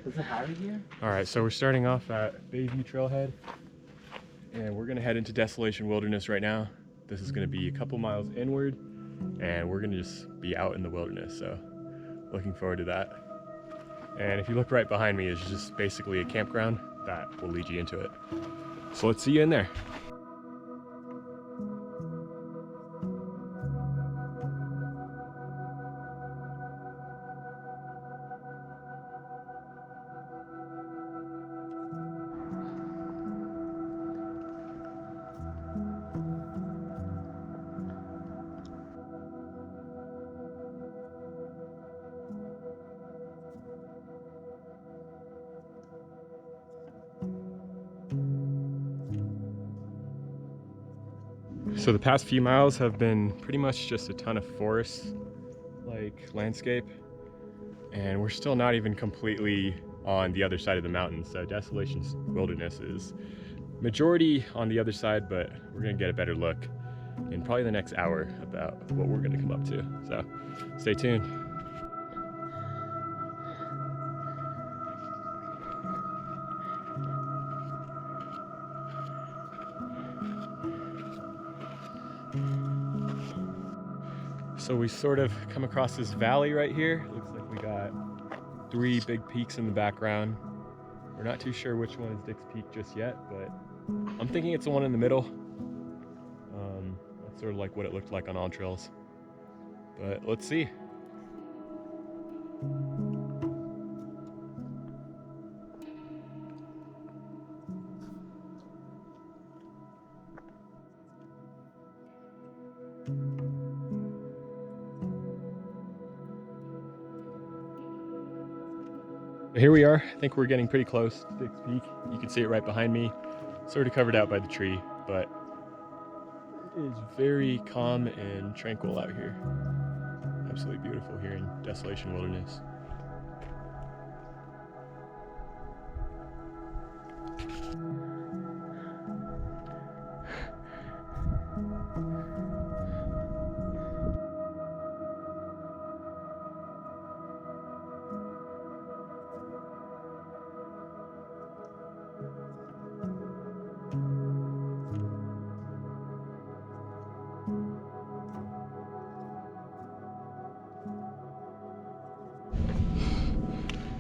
Is it hot in here? All right, so we're starting off at Bayview Trailhead, and we're gonna head into Desolation Wilderness right now. This is gonna be a couple miles inward, and we're gonna just be out in the wilderness, so looking forward to that. And if you look right behind me, it's just basically a campground that will lead you into it. So let's see you in there. So the past few miles have been pretty much just a ton of forest like landscape, and we're still not even completely on the other side of the mountain. So Desolation Wilderness is majority on the other side, but we're gonna get a better look in probably the next hour about what we're gonna come up to. So stay tuned. So we sort of come across this valley right here. It looks like we got 3 big peaks in the background. We're not too sure which one is Dick's Peak just yet, but I'm thinking it's the one in the middle. That's sort of like what it looked like on all trails. But let's see. Here we are. I think we're getting pretty close to Dick's Peak. You can see it right behind me. Sort of covered out by the tree, but it is very calm and tranquil out here. Absolutely beautiful here in Desolation Wilderness.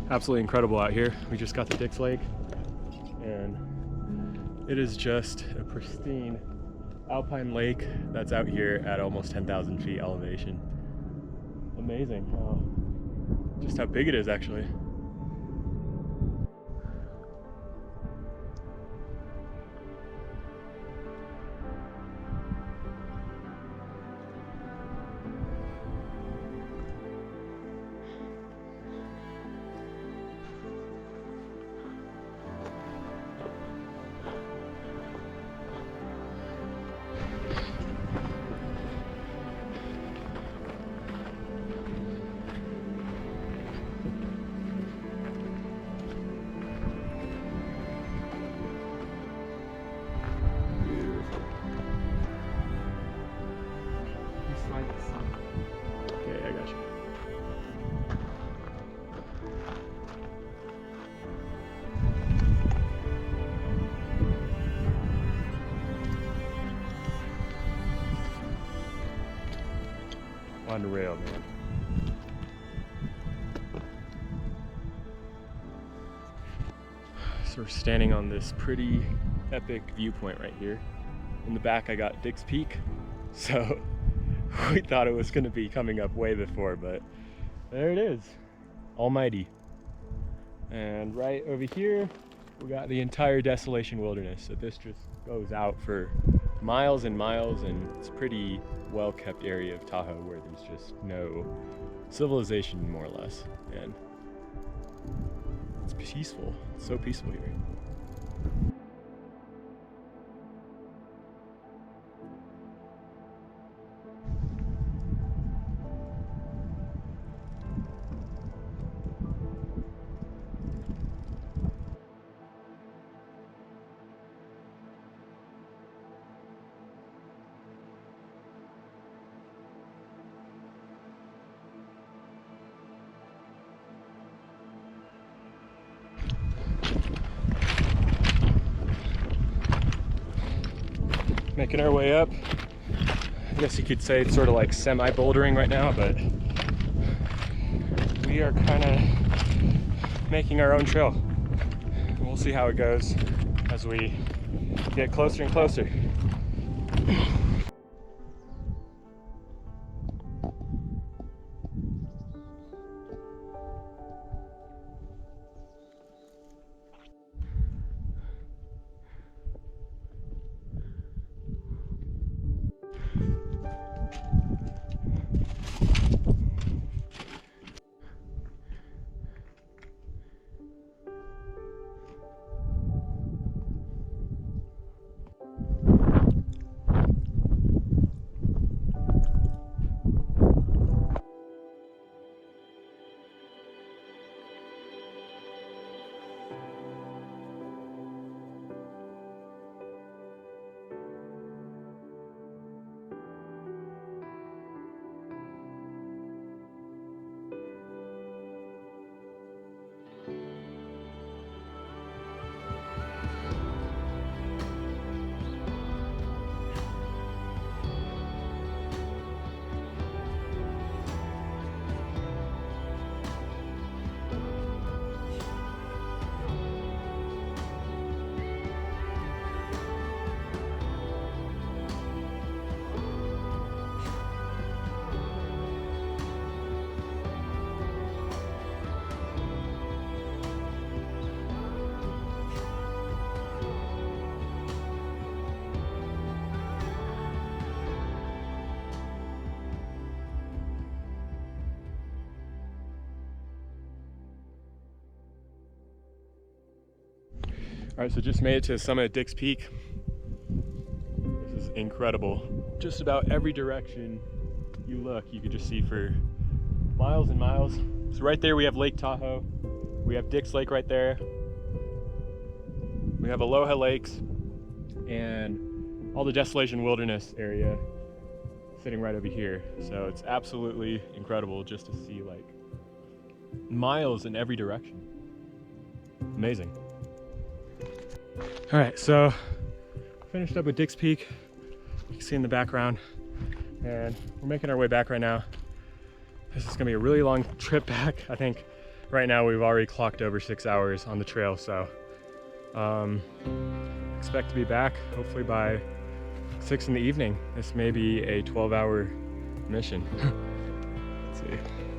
Absolutely incredible out here. We just got to Dick's Lake, and it is just a pristine alpine lake that's out here at almost 10,000 feet elevation. Amazing just how big it is actually. Okay, I got you. Unreal, man. So we're standing on this pretty epic viewpoint right here. In the back I got Dick's Peak, so we thought it was going to be coming up way before, but there it is, almighty. And right over here we got the entire Desolation Wilderness. So this just goes out for miles and miles, and it's a pretty well kept area of Tahoe where there's just no civilization, more or less, and it's peaceful. It's so peaceful here. Making our way up. I guess you could say it's sort of like semi-bouldering right now, but we are kind of making our own trail. And we'll see how it goes as we get closer and closer. All right, so just made it to the summit of Dick's Peak. This is incredible. Just about every direction you look, you could just see for miles and miles. So right there we have Lake Tahoe. We have Dick's Lake right there. We have Aloha Lakes and all the Desolation Wilderness area sitting right over here. So it's absolutely incredible just to see like miles in every direction. Amazing. All right, so finished up with Dick's Peak. You can see in the background, and we're making our way back right now. This is gonna be a really long trip back. I think right now we've already clocked over 6 hours on the trail, so expect to be back hopefully by 6 in the evening. This may be a 12-hour mission. Let's see.